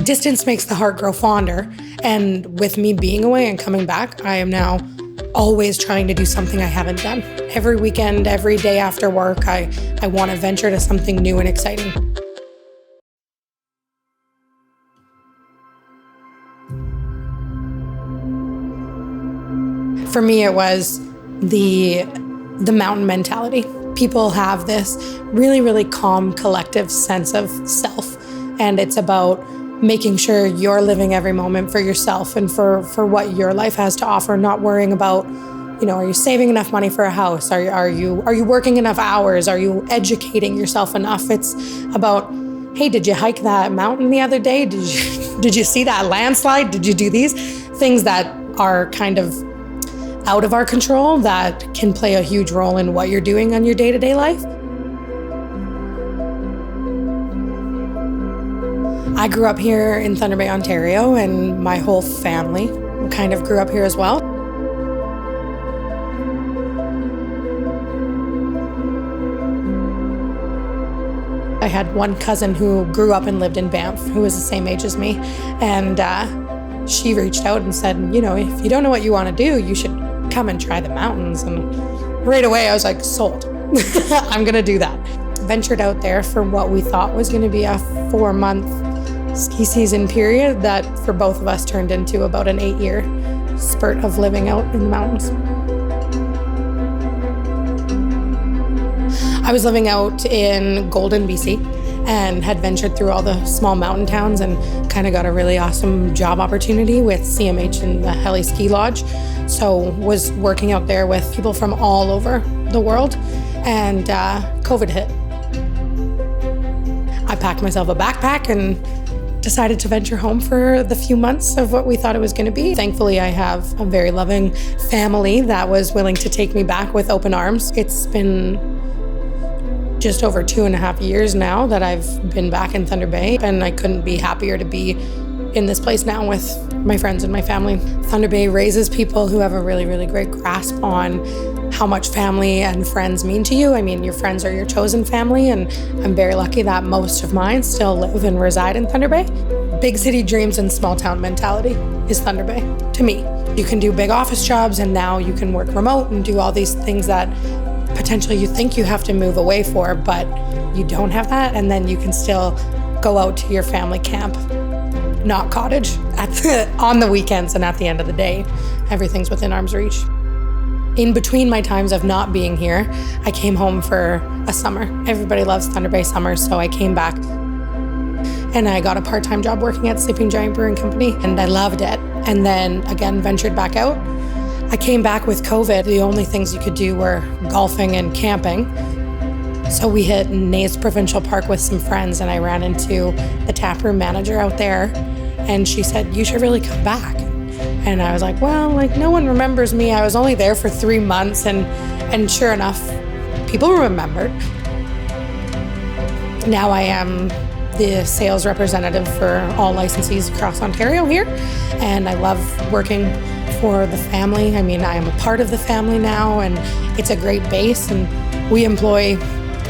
Distance makes the heart grow fonder. And with me being away and coming back, I am now always trying to do something I haven't done. Every weekend, every day after work, I want to venture to something new and exciting. For me, it was the mountain mentality. People have this really, really calm, collective sense of self. And it's about making sure you're living every moment for yourself and for what your life has to offer, not worrying about, are you saving enough money for a house? Are you working enough hours? Are you educating yourself enough? It's about, hey, did you hike that mountain the other day? Did you see that landslide? Did you do these things that are kind of out of our control that can play a huge role in what you're doing on your day-to-day life? I grew up here in Thunder Bay, Ontario, and my whole family kind of grew up here as well. I had one cousin who grew up and lived in Banff, who was the same age as me, and she reached out and said, if you don't know what you want to do, you should come and try the mountains. And right away I was like, sold. I'm gonna do that. Ventured out there for what we thought was gonna be a 4-month ski season period that for both of us turned into about an 8-year spurt of living out in the mountains. I was living out in Golden, BC, and had ventured through all the small mountain towns and kind of got a really awesome job opportunity with CMH in the Heli Ski Lodge. So was working out there with people from all over the world, and COVID hit. I packed myself a backpack and decided to venture home for the few months of what we thought it was going to be. Thankfully, I have a very loving family that was willing to take me back with open arms. It's been just over 2.5 years now that I've been back in Thunder Bay, and I couldn't be happier to be in this place now with my friends and my family. Thunder Bay raises people who have a really, really great grasp on how much family and friends mean to you. I mean, your friends are your chosen family, and I'm very lucky that most of mine still live and reside in Thunder Bay. Big city dreams and small town mentality is Thunder Bay to me. You can do big office jobs, and now you can work remote and do all these things that potentially you think you have to move away for, but you don't have that, and then you can still go out to your family camp, not cottage, on the weekends, and at the end of the day, everything's within arm's reach. In between my times of not being here, I came home for a summer. Everybody loves Thunder Bay summers, so I came back and I got a part-time job working at Sleeping Giant Brewing Company, and I loved it. And then again, ventured back out. I came back with COVID. The only things you could do were golfing and camping. So we hit Nays Provincial Park with some friends, and I ran into the taproom manager out there, and she said, you should really come back. And I was like, well, no one remembers me. I was only there for 3 months, and sure enough, people remembered. Now I am the sales representative for all licensees across Ontario here, and I love working for the family. I mean, I am a part of the family now, and it's a great base, and we employ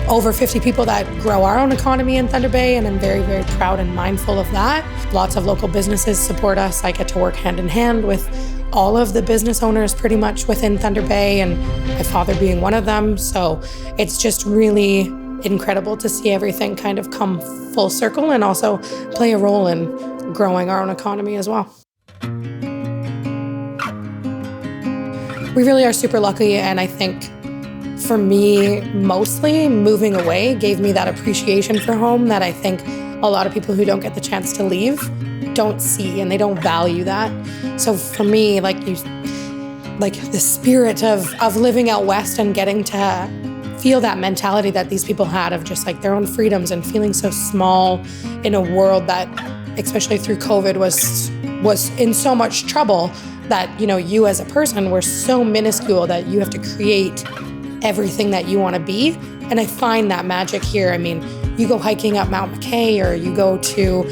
over 50 people that grow our own economy in Thunder Bay, and I'm very, very proud and mindful of that. Lots of local businesses support us. I get to work hand in hand with all of the business owners pretty much within Thunder Bay, and my father being one of them. So it's just really incredible to see everything kind of come full circle and also play a role in growing our own economy as well. We really are super lucky, and I think for me, mostly moving away gave me that appreciation for home that I think a lot of people who don't get the chance to leave don't see, and they don't value that. So for me, the spirit of living out west and getting to feel that mentality that these people had of just their own freedoms and feeling so small in a world that, especially through COVID, was in so much trouble that, you as a person were so minuscule that you have to create everything that you want to be. And I find that magic here. I mean, you go hiking up Mount McKay, or you go to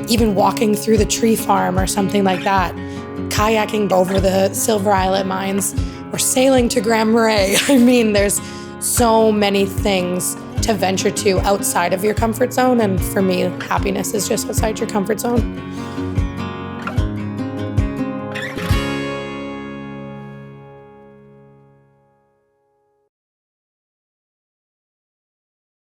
even walking through the tree farm or something like that, kayaking over the Silver Islet mines, or sailing to Grand Marais. I mean, there's so many things to to venture to outside of your comfort zone. And for me, happiness is just outside your comfort zone.